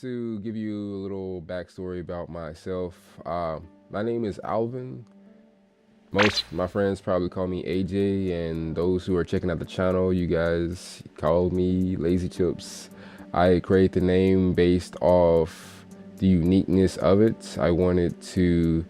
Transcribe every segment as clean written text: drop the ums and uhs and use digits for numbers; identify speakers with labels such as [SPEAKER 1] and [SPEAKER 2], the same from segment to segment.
[SPEAKER 1] To give you a little backstory about myself, my name is Alvin. Most of my friends probably call me AJ, and those who are checking out the channel, you guys call me Lazychips. I create the name based off the uniqueness of it. I wanted to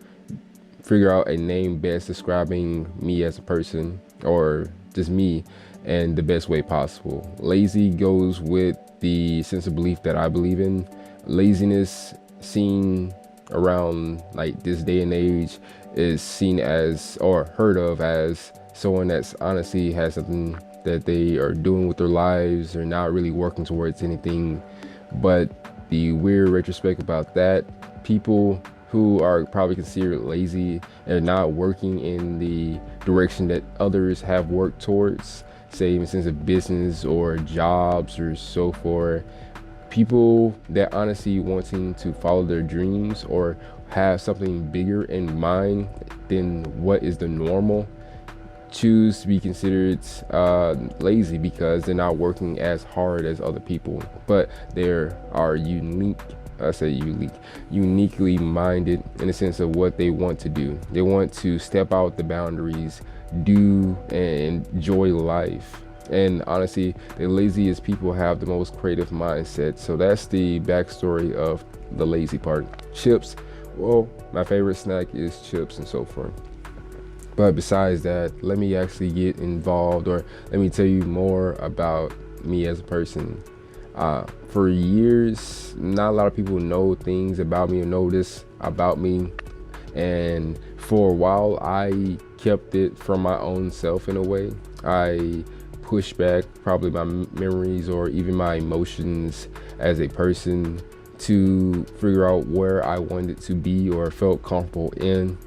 [SPEAKER 1] figure out a name best describing me as a person, or just me, and the best way possible. Lazy goes with the sense of belief that I believe in. Laziness, seen around like this day and age, is seen as, or heard of as, someone that's honestly has something that they are doing with their lives. They're not really working towards anything. But the weird retrospect about that, people who are probably considered lazy and not working in the direction that others have worked towards, say in the sense of business or jobs or so forth. People that honestly wanting to follow their dreams or have something bigger in mind than what is the normal choose to be considered lazy because they're not working as hard as other people, but they are unique. I say uniquely minded in the sense of what they want to do. They want to step out the boundaries, do and enjoy life. And honestly, the laziest people have the most creative mindset. So that's the backstory of the lazy part. Chips, well, my favorite snack is chips and so forth. But besides that, let me actually get involved, or let me tell you more about me as a person. For years, not a lot of people know things about me or know this about me. And for a while, I kept it from my own self in a way. I pushed back probably my memories or even my emotions as a person to figure out where I wanted to be or felt comfortable in.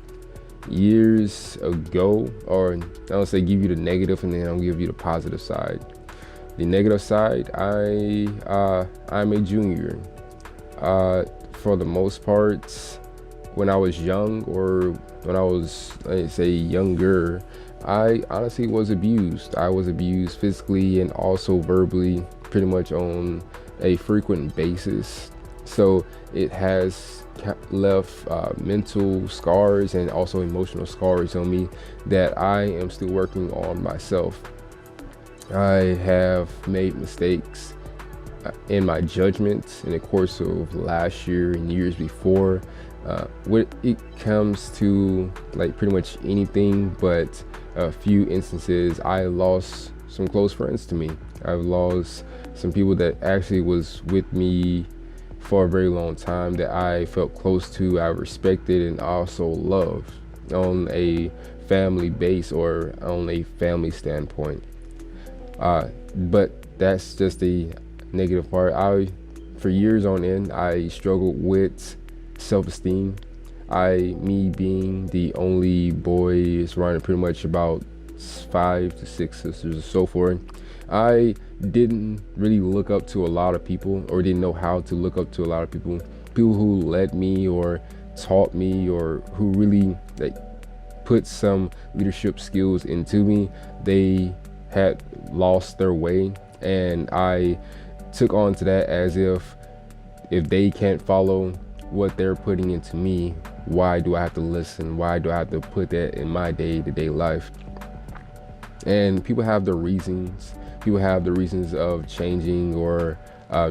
[SPEAKER 1] Years ago, or I don't say give you the negative and then I'll give you the positive side. The negative side, I'm a junior. For the most part, when I was young, or when I was, let's say, younger, I honestly was abused. I was abused physically and also verbally, pretty much on a frequent basis. So it has left mental scars and also emotional scars on me that I am still working on myself. I have made mistakes in my judgment in the course of last year and years before. When it comes to like pretty much anything, but a few instances, I lost some close friends to me. I've lost some people that actually was with me for a very long time, that I felt close to, I respected, and also loved on a family base or on a family standpoint. But that's just the negative part. For years on end, I struggled with self-esteem. Me being the only boy surrounded pretty much about 5 to 6 sisters or so forth, I didn't really look up to a lot of people, or didn't know how to look up to a lot of people who led me or taught me, or who really like put some leadership skills into me. They had lost their way, and I took on to that as if they can't follow what they're putting into me, why do I have to listen? Why do I have to put that in my day-to-day life? And people have their reasons. People have the reasons of changing or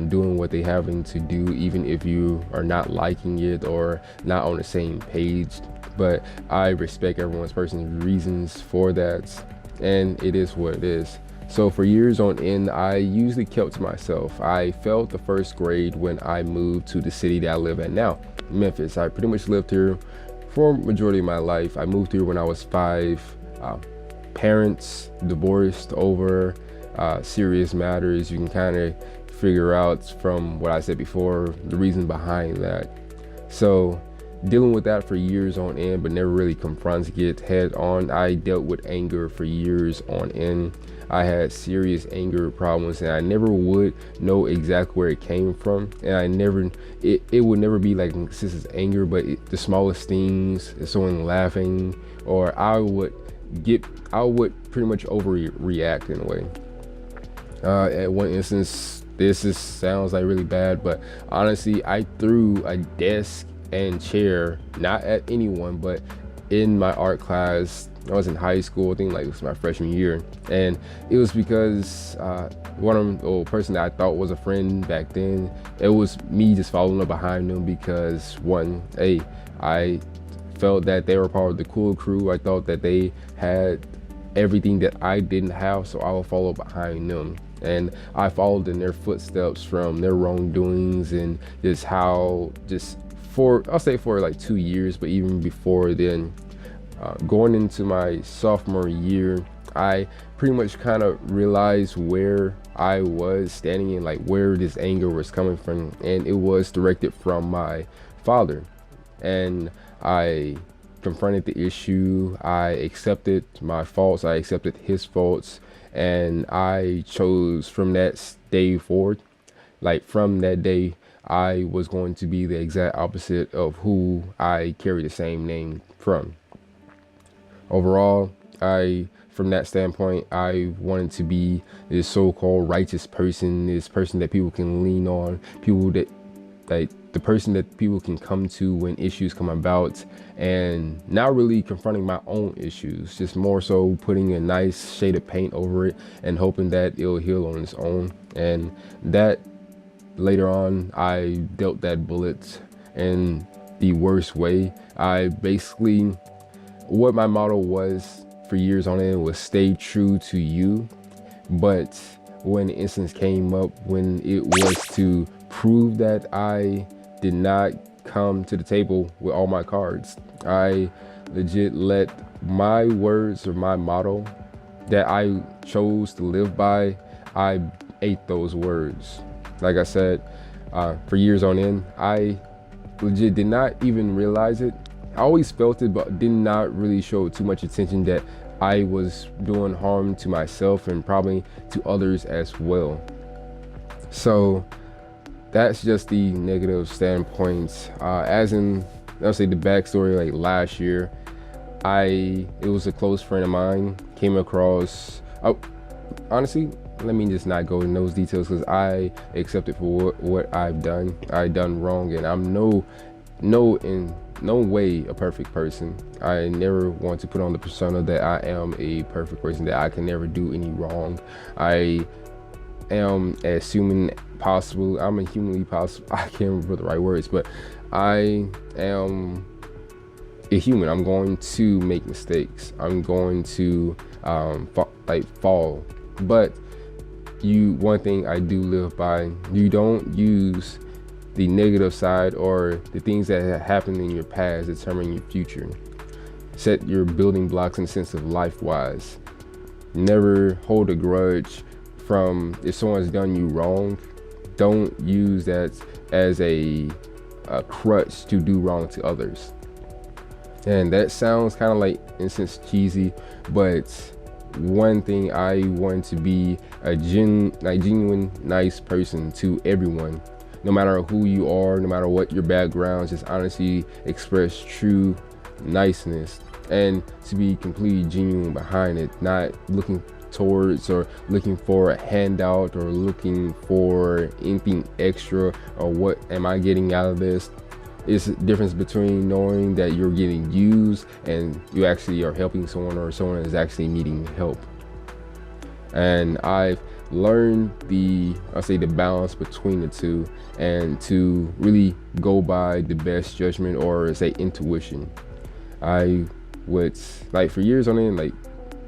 [SPEAKER 1] doing what they having to do, even if you are not liking it or not on the same page. But I respect everyone's personal reasons for that, and it is what it is. So for years on end, I usually kept to myself. I failed the first grade when I moved to the city that I live at now, Memphis. I pretty much lived here for a majority of my life. I moved here when I was 5. Parents divorced over serious matters. You can kind of figure out from what I said before the reason behind that. So dealing with that for years on end, but never really confronting it head on. I dealt with anger for years on end. I had serious anger problems, and I never would know exactly where it came from. And it would never be like consistent anger, but the smallest things, someone laughing, or I would pretty much overreact in a way. At one instance, sounds like really bad, but honestly, I threw a desk and chair, not at anyone, but in my art class. I was in high school, I think like it was my freshman year, and it was because one of the person that I thought was a friend back then, it was me just following up behind them because I felt that they were part of the cool crew. I thought that they had everything that I didn't have, so I would follow behind them. And I followed in their footsteps from their wrongdoings, and I'll say for like 2 years, but even before then, going into my sophomore year, I pretty much kind of realized where I was standing and like where this anger was coming from, and it was directed from my father. And I confronted the issue. I accepted my faults, I accepted his faults, and I chose from that day forward, like from that day, I was going to be the exact opposite of who I carry the same name from. Overall, from that standpoint, I wanted to be this so-called righteous person, this person that people can lean on, the person that people can come to when issues come about, and not really confronting my own issues, just more so putting a nice shade of paint over it and hoping that it'll heal on its own. And that later on, I dealt that bullet in the worst way. What my motto was for years on end was stay true to you. But when the instance came up, when it was to prove that I did not come to the table with all my cards, I legit let my words or my motto that I chose to live by, I ate those words. Like I said, for years on end, I legit did not even realize it. I always felt it, but did not really show too much attention that I was doing harm to myself and probably to others as well. So that's just the negative standpoints. As in, I'll say the backstory, like last year, it was a close friend of mine, came across, honestly, let me just not go in those details because I accept it for what I've done. I done wrong, and I'm in no way a perfect person. I never want to put on the persona that I am a perfect person, that I can never do any wrong. I am as human possible. I'm a humanly possible. I can't remember the right words, but I am a human. I'm going to make mistakes. I'm going to fall. But one thing I do live by, you don't use the negative side or the things that have happened in your past determine your future. Set your building blocks in the sense of life-wise. Never hold a grudge from if someone's done you wrong. Don't use that as a crutch to do wrong to others. And that sounds kind of like, in a sense, cheesy, but one thing, I want to be a genuine, nice person to everyone. No matter who you are, no matter what your background, just honestly express true niceness and to be completely genuine behind it, not looking towards or looking for a handout or looking for anything extra or what am I getting out of this. It's a difference between knowing that you're getting used and you actually are helping someone or someone is actually needing help. And I've learned the balance between the two and to really go by the best judgment or say intuition. I would, like, for years on end, like,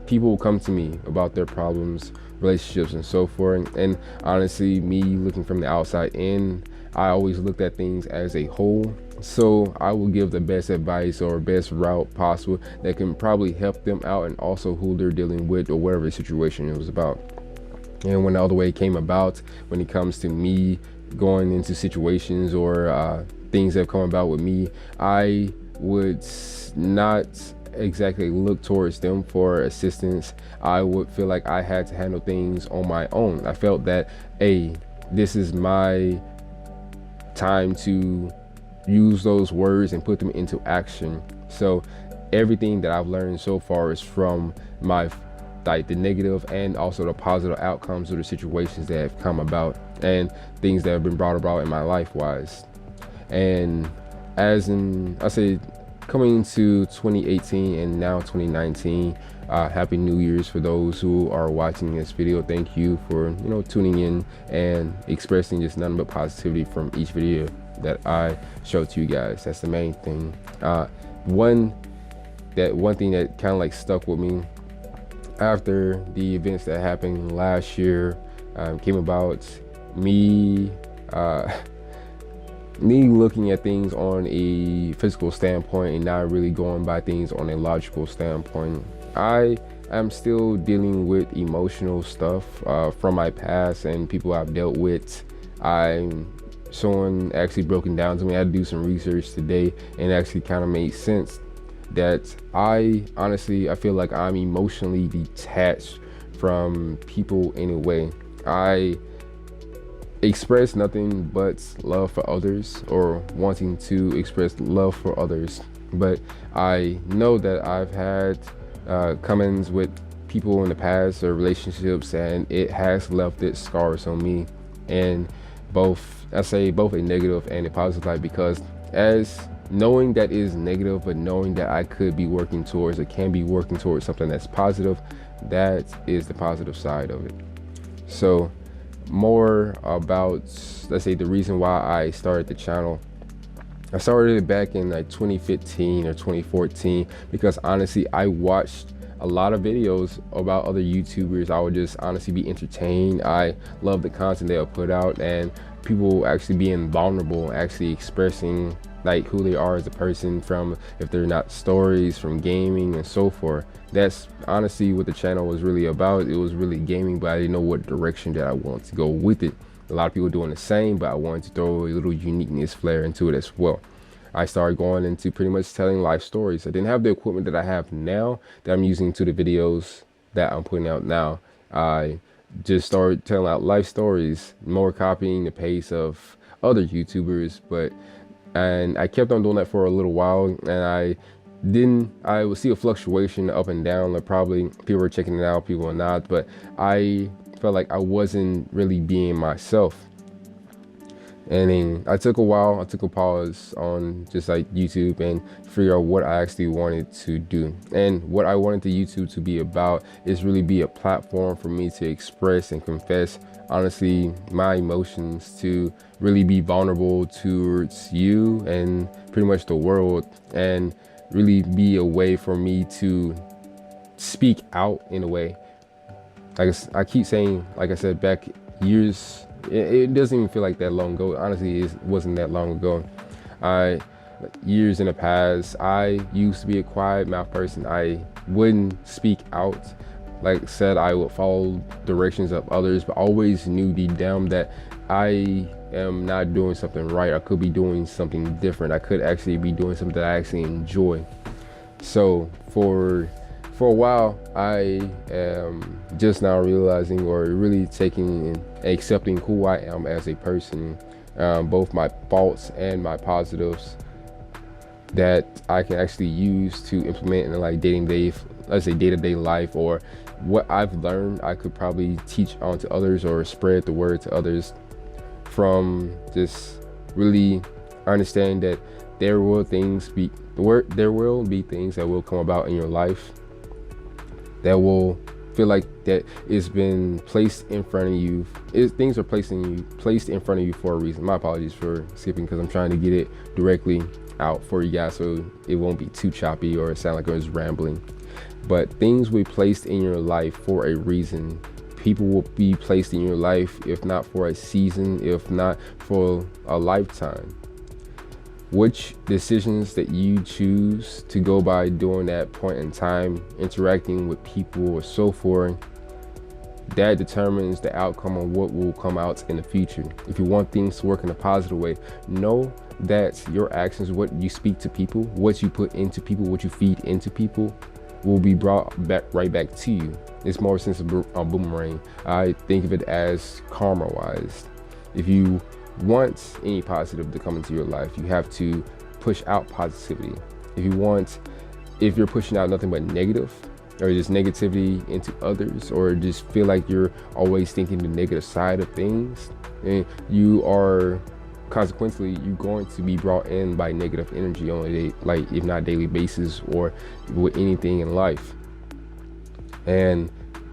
[SPEAKER 1] people will come to me about their problems, relationships and so forth, and honestly, me looking from the outside in, I always looked at things as a whole. So I will give the best advice or best route possible that can probably help them out and also who they're dealing with or whatever the situation it was about. And when the other way came about, when it comes to me going into situations or things that have come about with me, I would not exactly look towards them for assistance. I would feel like I had to handle things on my own. I felt that, hey, this is my time to use those words and put them into action. So everything that I've learned so far is from my the negative and also the positive outcomes of the situations that have come about and things that have been brought about in my life wise. And as in, I say, coming to 2018 and now 2019, happy New Year's for those who are watching this video. Thank you for tuning in and expressing just nothing but positivity from each video that I show to you guys. That's the main thing. One thing that kind of like stuck with me after the events that happened last year came about, me looking at things on a physical standpoint and not really going by things on a logical standpoint. I am still dealing with emotional stuff from my past and people I've dealt with. Someone actually broken down to me. I had to do some research today and actually kind of made sense that I feel like I'm emotionally detached from people in a way. I express nothing but love for others, or wanting to express love for others, but I know that I've had come-ins with people in the past or relationships, and it has left its scars on me, and both a negative and a positive light, because as knowing that is negative, but knowing that I could be working towards or can be working towards something that's positive, that is the positive side of it. So more about, let's say, the reason why I started the channel. I started it back in like 2015 or 2014 because honestly I watched a lot of videos about other YouTubers. I would just honestly be entertained. I love the content they'll put out, and people actually being vulnerable, actually expressing like who they are as a person, from if they're not stories, from gaming and so forth. That's honestly what the channel was really about. It was really gaming, but I didn't know what direction that I wanted to go with it. A lot of people doing the same, but I wanted to throw a little uniqueness flair into it as well. I started going into pretty much telling life stories. I didn't have the equipment that I have now that I'm using to the videos that I'm putting out now. I just started telling out life stories, more copying the pace of other YouTubers, and I kept on doing that for a little while, and I would see a fluctuation up and down. Like probably people were checking it out, people were not, but I felt like I wasn't really being myself. And then I took a pause on just like YouTube and figure out what I actually wanted to do. And what I wanted the YouTube to be about is really be a platform for me to express and confess honestly my emotions, to really be vulnerable towards you and pretty much the world, and really be a way for me to speak out in a way. Like I keep saying, like I said, back years, it doesn't even feel like that long ago. Honestly, it wasn't that long ago. Years in the past, I used to be a quiet mouth person. I wouldn't speak out. Like I said, I would follow directions of others, but always knew deep down that I am not doing something right. I could be doing something different. I could actually be doing something that I actually enjoy. So for a while, I am just now realizing, or really taking and accepting who I am as a person, both my faults and my positives, that I can actually use to implement in like day-to-day life, or what I've learned I could probably teach on to others or spread the word to others, from just really understanding that there will be things that will come about in your life that will feel like that it's been placed in front of you. Things are placed in front of you for a reason. My apologies for skipping, because I'm trying to get it directly out for you guys so it won't be too choppy or sound like I was rambling. But things will be placed in your life for a reason. People will be placed in your life, if not for a season, if not for a lifetime. Which decisions that you choose to go by during that point in time, interacting with people or so forth, that determines the outcome of what will come out in the future. If you want things to work in a positive way, know that your actions, what you speak to people, what you put into people, what you feed into people, will be brought back right back to you. It's more sense of a boomerang. I think of it as karma wise. If you want any positive to come into your life, you have to push out positivity. If you're pushing out nothing but negative, or just negativity into others, or just feel like you're always thinking the negative side of things, and you are consequently, you're going to be brought in by negative energy on a like, if not daily basis, or with anything in life. And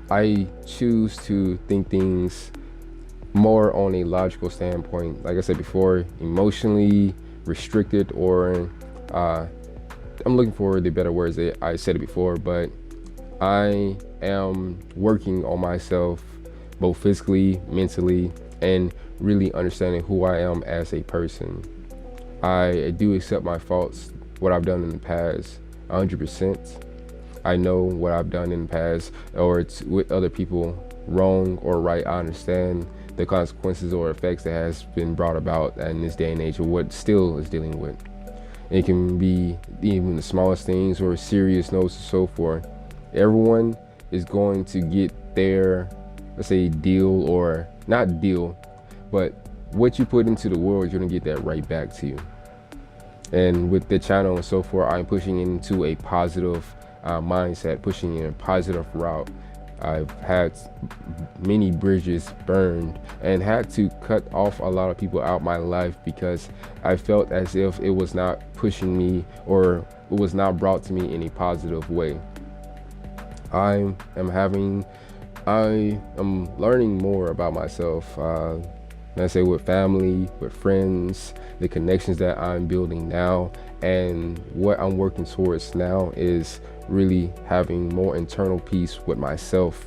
[SPEAKER 1] I choose to think things more on a logical standpoint. Like I said before, emotionally restricted, or I'm looking for the better words. That I said it before, but I am working on myself, both physically, mentally, and really understanding who I am as a person. I do accept my faults, what I've done in the past, 100%. I know what I've done in the past, or it's with other people, wrong or right. I understand the consequences or effects that has been brought about in this day and age, or what still is dealing with. It can be even the smallest things or serious notes and so forth. Everyone is going to get their, let's say, deal, or not deal, but what you put into the world, you're gonna get that right back to you. And with the channel and so forth, I'm pushing into a positive mindset, pushing in a positive route. I've had many bridges burned and had to cut off a lot of people out my life because I felt as if it was not pushing me, or it was not brought to me in a positive way. I am learning more about myself. I say with family, with friends, the connections that I'm building now, and what I'm working towards now is really having more internal peace with myself.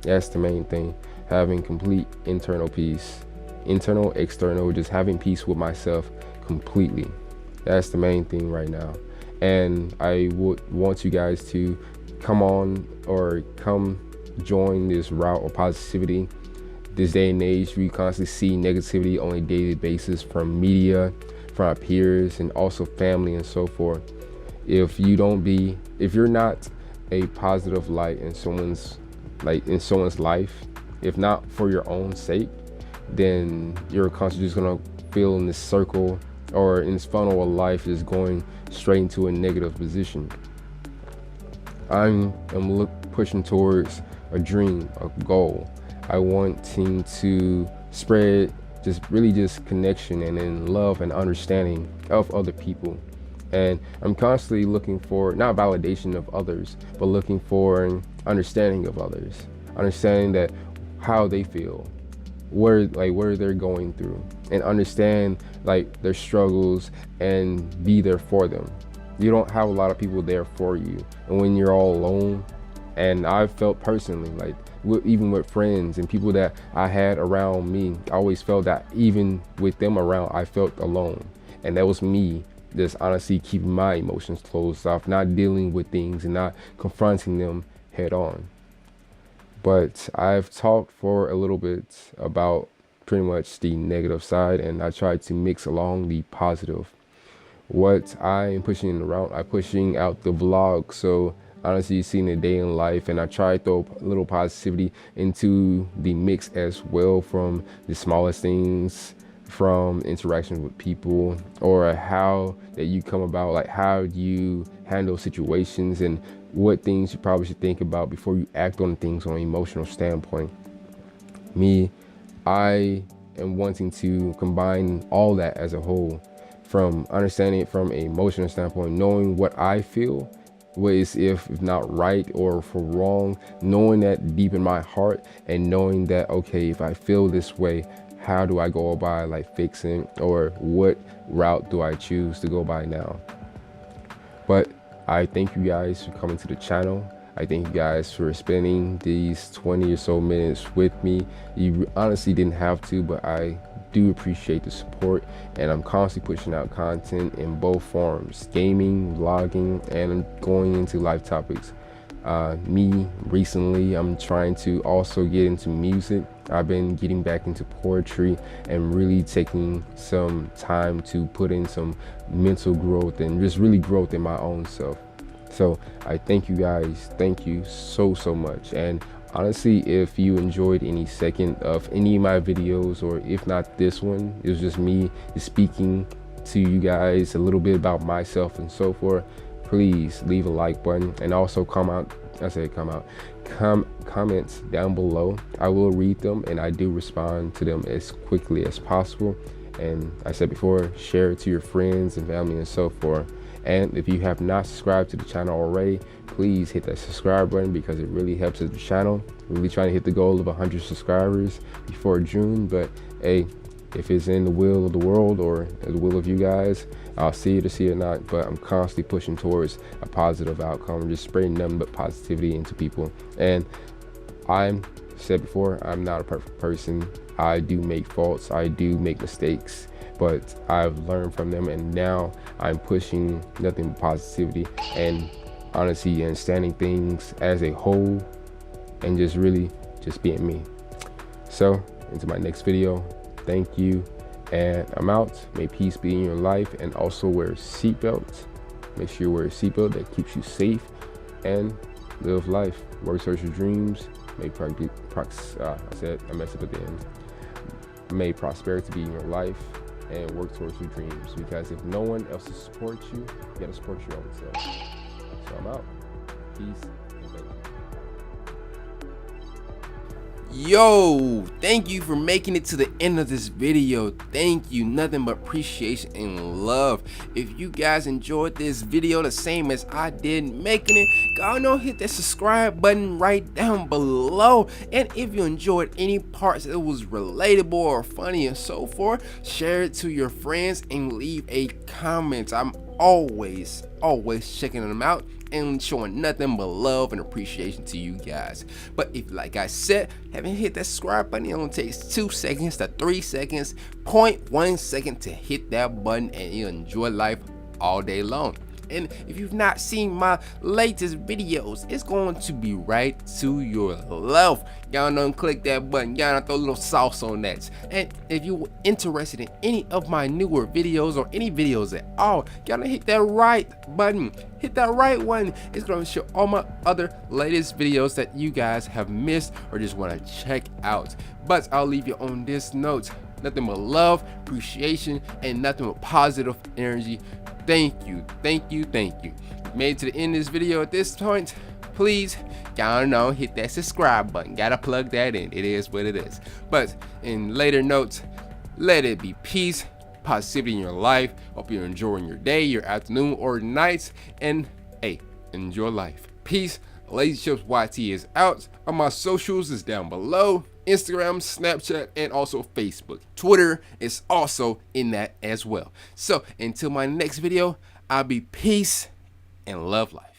[SPEAKER 1] That's the main thing. Having complete internal peace, internal, external, just having peace with myself completely. That's the main thing right now. And I would want you guys to come on, or come join this route of positivity. This day and age, we constantly see negativity on a daily basis from media, from our peers, and also family and so forth. If you're not a positive light in someone's life, if not for your own sake, then you're constantly just gonna feel in this circle, or in this funnel of life, just going straight into a negative position. I'm pushing towards a dream, a goal. I wanting to spread just connection and then love and understanding of other people. And I'm constantly looking for not validation of others, but looking for understanding of others, understanding that how they feel, where they're going through, and understand like their struggles and be there for them. You don't have a lot of people there for you, and when you're all alone, and I've felt personally, like even with friends and people that I had around me, I always felt that even with them around, I felt alone. And that was me just honestly keeping my emotions closed off, not dealing with things and not confronting them head on. But I've talked for a little bit about pretty much the negative side, and I tried to mix along the positive. What I am pushing around, I'm pushing out the vlog, so honestly seeing a day in life, and I try to throw a little positivity into the mix as well, from the smallest things, from interactions with people, or how that you come about, like how you handle situations, and what things you probably should think about before you act on things on an emotional standpoint. I am wanting to combine all that as a whole, from understanding it from an emotional standpoint, knowing what I feel, what is if not right or for wrong, knowing that deep in my heart, and knowing that, okay, if I feel this way, how do I go about like fixing, or what route do I choose to go by now? But I thank you guys for coming to the channel. I thank you guys for spending these 20 or so minutes with me. You honestly didn't have to, but I do appreciate the support, and I'm constantly pushing out content in both forms: gaming, vlogging, and going into life topics. Me recently, I'm trying to also get into music. I've been getting back into poetry and really taking some time to put in some mental growth and just really growth in my own self. So I thank you guys. Thank you so much. And honestly, if you enjoyed any second of any of my videos, or if not this one, it was just me speaking to you guys a little bit about myself and so forth, please leave a like button and also comments down below. I will read them and I do respond to them as quickly as possible. And I said before, share it to your friends and family and so forth. And if you have not subscribed to the channel already, please hit that subscribe button because it really helps the channel. We're really trying to hit the goal of 100 subscribers before June, but hey, if it's in the will of the world or the will of you guys, I'll see it or see it not. But I'm constantly pushing towards a positive outcome, just spreading nothing but positivity into people. And I said before, I'm not a perfect person. I do make faults, I do make mistakes, but I've learned from them, and now I'm pushing nothing but positivity and honesty and standing things as a whole and just really just being me. So into my next video, thank you, and I'm out. May peace be in your life, and also wear a seatbelt. Make sure you wear a seatbelt that keeps you safe, and live life. Work towards your dreams. May I messed up at the end. May prosperity be in your life, and work towards your dreams, because if no one else supports you, you gotta support your own self. So I'm out. Peace and thank you.
[SPEAKER 2] Yo, thank you for making it to the end of this video. Thank you, nothing but appreciation and love. If you guys enjoyed this video the same as I did making it, go on, hit that subscribe button right down below. And if you enjoyed any parts that was relatable or funny and so forth, share it to your friends and leave a comment. I'm always checking them out and showing nothing but love and appreciation to you guys. But if, like I said, haven't hit that subscribe button, it only takes 2 seconds to 3 seconds, 0.1 second to hit that button, and you enjoy life all day long. And if you've not seen my latest videos, it's going to be right to your left. Y'all know, click that button. Y'all throw a little sauce on that. And if you're interested in any of my newer videos or any videos at all, y'all hit that right button. Hit that right one. It's going to show all my other latest videos that you guys have missed or just want to check out. But I'll leave you on this note. Nothing but love, appreciation, and nothing but positive energy. Thank you, thank you, thank you. Made it to the end of this video at this point, please, y'all know, hit that subscribe button. Gotta plug that in. It is what it is. But in later notes, let it be peace, positivity in your life. Hope you're enjoying your day, your afternoon, or nights. And hey, enjoy life. Peace. LazyChipsYT is out. On my socials is down below. Instagram, Snapchat, and also Facebook. Twitter is also in that as well. So until my next video, I'll be peace and love life.